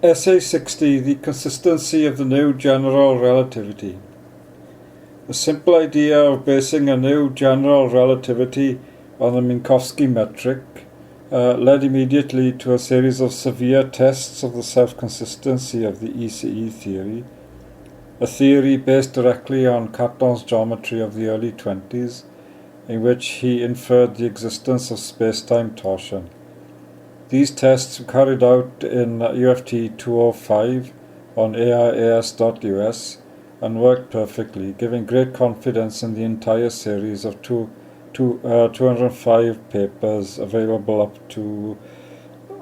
Essay 60, The Consistency of the New General Relativity. The simple idea of basing a new general relativity on the Minkowski metric led immediately to a series of severe tests of the self-consistency of the ECE theory, a theory based directly on Cartan's geometry of the early 20s, in which he inferred the existence of spacetime torsion. These tests were carried out in UFT 205 on AIAS.us and worked perfectly, giving great confidence in the entire series of 205 papers available up to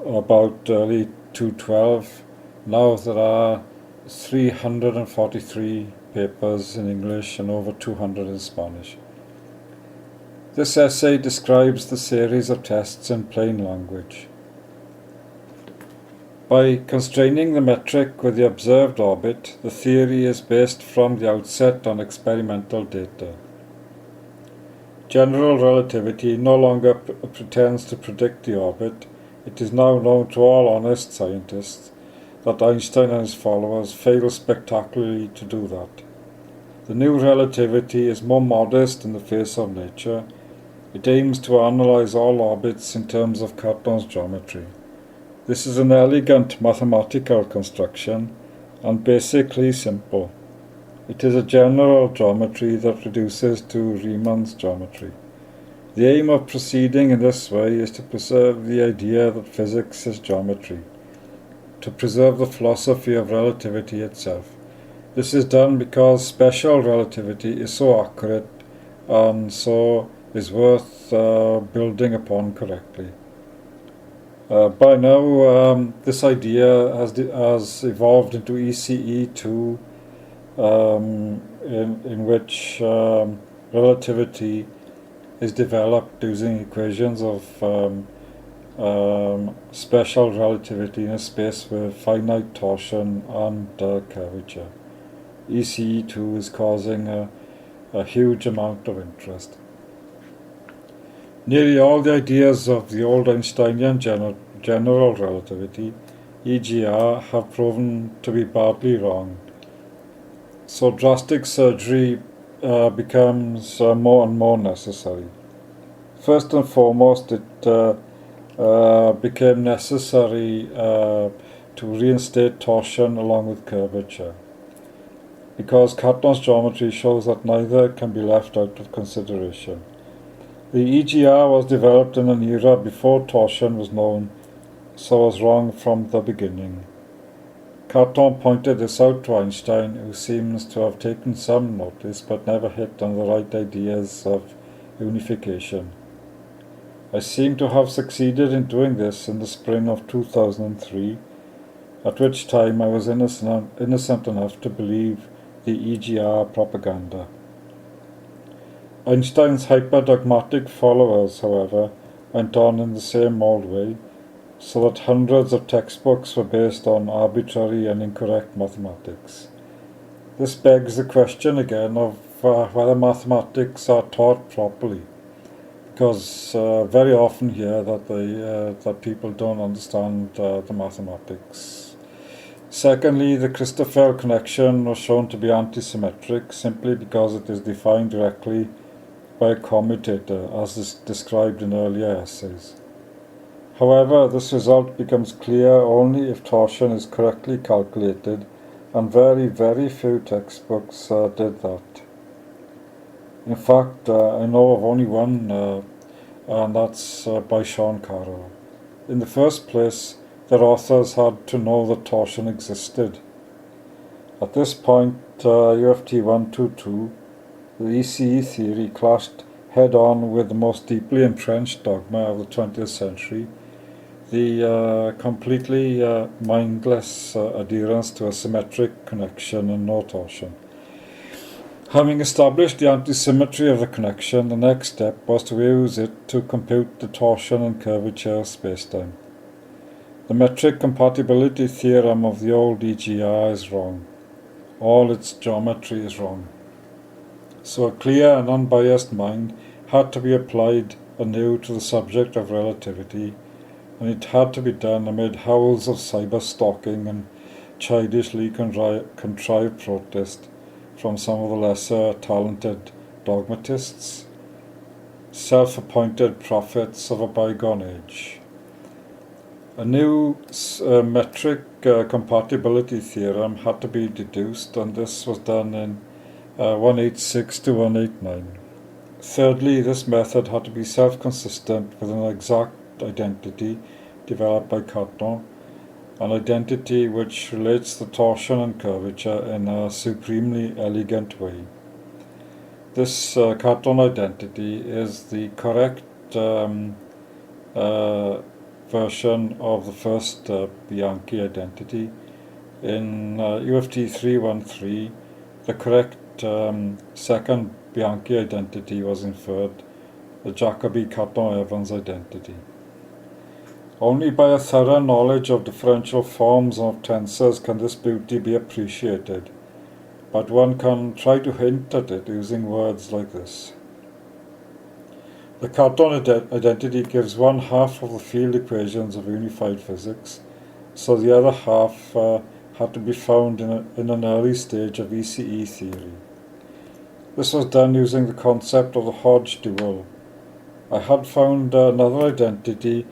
about early 2012. Now there are 343 papers in English and over 200 in Spanish. This essay describes the series of tests in plain language. By constraining the metric with the observed orbit, the theory is based from the outset on experimental data. General relativity no longer pretends to predict the orbit. It is now known to all honest scientists that Einstein and his followers failed spectacularly to do that. The new relativity is more modest in the face of nature. It aims to analyze all orbits in terms of Cartan's geometry. This is an elegant mathematical construction and basically simple. It is a general geometry that reduces to Riemann's geometry. The aim of proceeding in this way is to preserve the idea that physics is geometry, to preserve the philosophy of relativity itself. This is done because special relativity is so accurate and so is worth building upon correctly. By now, this idea has evolved into ECE 2, in which relativity is developed using equations of special relativity in a space with finite torsion and curvature. ECE 2 is causing a huge amount of interest. Nearly all the ideas of the old Einsteinian general relativity, EGR, have proven to be badly wrong. So drastic surgery becomes more and more necessary. First and foremost, it became necessary to reinstate torsion along with curvature, because Cartan's geometry shows that neither can be left out of consideration. The EGR was developed in an era before torsion was known, so was wrong from the beginning. Cartan pointed this out to Einstein, who seems to have taken some notice but never hit on the right ideas of unification. I seem to have succeeded in doing this in the spring of 2003, at which time I was innocent enough to believe the EGR propaganda. Einstein's hyper-dogmatic followers, however, went on in the same old way, so that hundreds of textbooks were based on arbitrary and incorrect mathematics. This begs the question again of whether mathematics are taught properly, because very often here that people don't understand the mathematics. Secondly, the Christoffel connection was shown to be antisymmetric simply because it is defined directly by a commutator, as is described in earlier essays. However, this result becomes clear only if torsion is correctly calculated, and very, very few textbooks did that. In fact, I know of only one, and that's by Sean Carroll. In the first place, their authors had to know that torsion existed. At this point, UFT 122, the ECE theory clashed head-on with the most deeply entrenched dogma of the 20th century, the completely mindless adherence to a symmetric connection and no torsion. Having established the antisymmetry of the connection, the next step was to use it to compute the torsion and curvature of spacetime. The metric compatibility theorem of the old EGR is wrong. All its geometry is wrong. So a clear and unbiased mind had to be applied anew to the subject of relativity, and it had to be done amid howls of cyber-stalking and childishly contrived protest from some of the lesser talented dogmatists, self-appointed prophets of a bygone age. A new metric compatibility theorem had to be deduced, and this was done in 186 to 189. Thirdly, this method had to be self-consistent with an exact identity developed by Cartan, an identity which relates the torsion and curvature in a supremely elegant way. This Cartan identity is the correct version of the first Bianchi identity. In UFT 313, the correct second Bianchi identity was inferred, the Jacobi Cartan Evans identity. Only by a thorough knowledge of differential forms and of tensors can this beauty be appreciated, but one can try to hint at it using words like this. The Cartan identity gives one half of the field equations of unified physics, so the other half had to be found in an early stage of ECE theory. This was done using the concept of the Hodge dual. I had found another identity.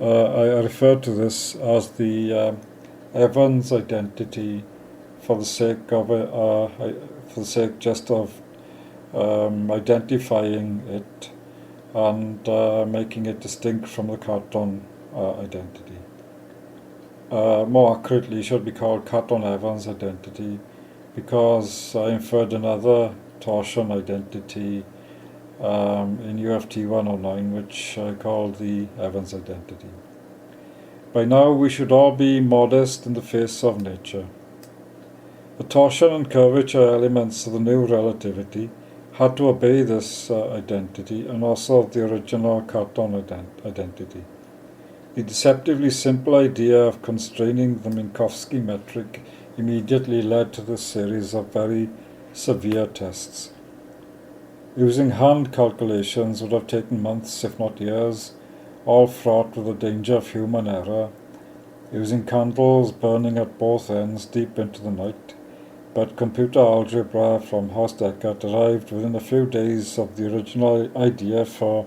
I refer to this as the Evans identity for the sake of just of identifying it and making it distinct from the Cartan identity. More accurately, it should be called Cartan Evans identity, because I inferred another torsion identity in UFT 109, which I called the Evans identity. By now we should all be modest in the face of nature. The torsion and curvature elements of the new relativity had to obey this identity, and also of the original Cartan identity. The deceptively simple idea of constraining the Minkowski metric immediately led to this series of very severe tests. Using hand calculations would have taken months, if not years, all fraught with the danger of human error, using candles burning at both ends deep into the night. But computer algebra from Horst Eckert arrived within a few days of the original idea for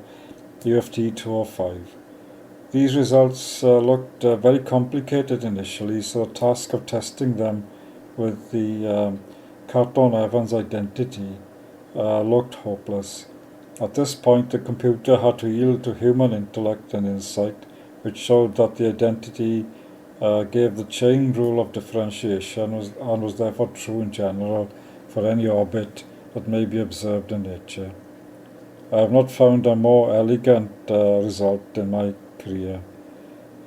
UFT 205. These results looked very complicated initially, so the task of testing them with the Cartan Evans identity looked hopeless. At this point, the computer had to yield to human intellect and insight, which showed that the identity gave the chain rule of differentiation and was therefore true in general for any orbit that may be observed in nature. I have not found a more elegant result in my career.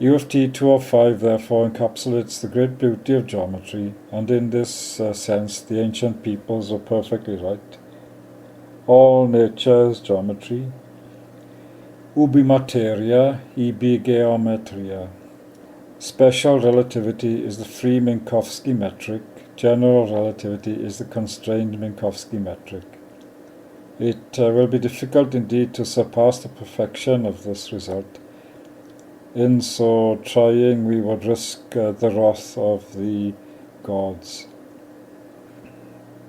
UFT 205 therefore encapsulates the great beauty of geometry, and in this sense the ancient peoples were perfectly right. All nature is geometry. Ubi materia, ibi geometria. Special relativity is the free Minkowski metric. General relativity is the constrained Minkowski metric. It will be difficult indeed to surpass the perfection of this result. In so trying, we would risk the wrath of the gods.